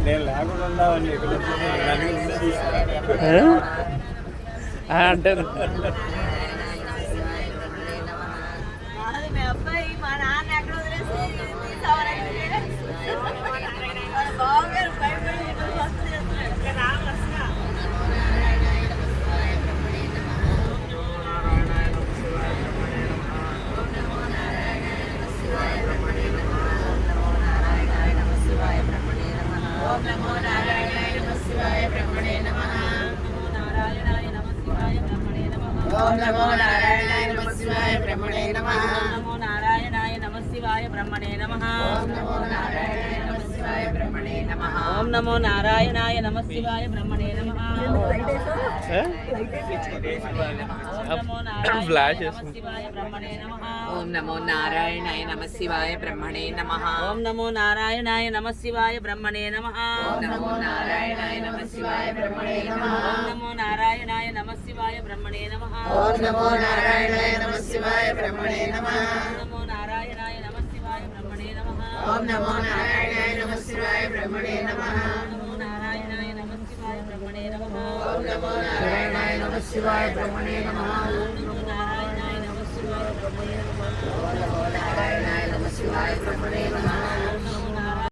నేను లేకుండా ఉండాలని అంటే అబ్బాయి మా నాన్న ఎక్కడ వదిలేసి బావగారు భయపడి నమో నారాయణాయ నమః శివాయ బ్రహ్మణే నమః. నారాయణాయ నమః శివాయ బ్రహ్మణే నమః. ఓం నమో నారాయణాయ నమః శివాయ బ్రహ్మణే నమః. నమో నారాయణాయ నమః శివాయ బ్రహ్మణే నమః. ఓం నమో నారాయణాయ నమః శివాయ బ్రహ్మణే నమః. ఓం నమో నారాయణాయ నమః శివాయ బ్రహ్మణే నమః. ఫ్లాష్ ఓం నమో నారాయణాయ నమః శివాయ బ్రహ్మణే నమః. ఓం నమో నారాయణాయ నమః శివాయ బ్రహ్మణే నమః. ఓం నమో నారాయణాయ నమః శివాయ బ్రహ్మణే నమః. ఓం నమో నారాయణాయ నమః శివాయ బ్రహ్మణే నమః. ఓం నమో నారాయణాయ నమః శివాయ బ్రహ్మణే నమః. ఓం నమో నారాయణాయ నమః శివాయ బ్రహ్మణే నమః. ఓం నమో నారాయణాయ నమః శివాయ బ్రహ్మణే నమః. నమో నారాయణాయ నమః శివాయ బ్రహ్మణే నమః. ఓం నమో నారాయణాయ నమః శివాయ బ్రహ్మణే నమః. ఓం నమో నారాయణాయ నమః శివాయ బ్రహ్మణే నమః. ఓం నమో నారాయణాయ నమః శివాయ బ్రహ్మణే నమః. ఓం నమో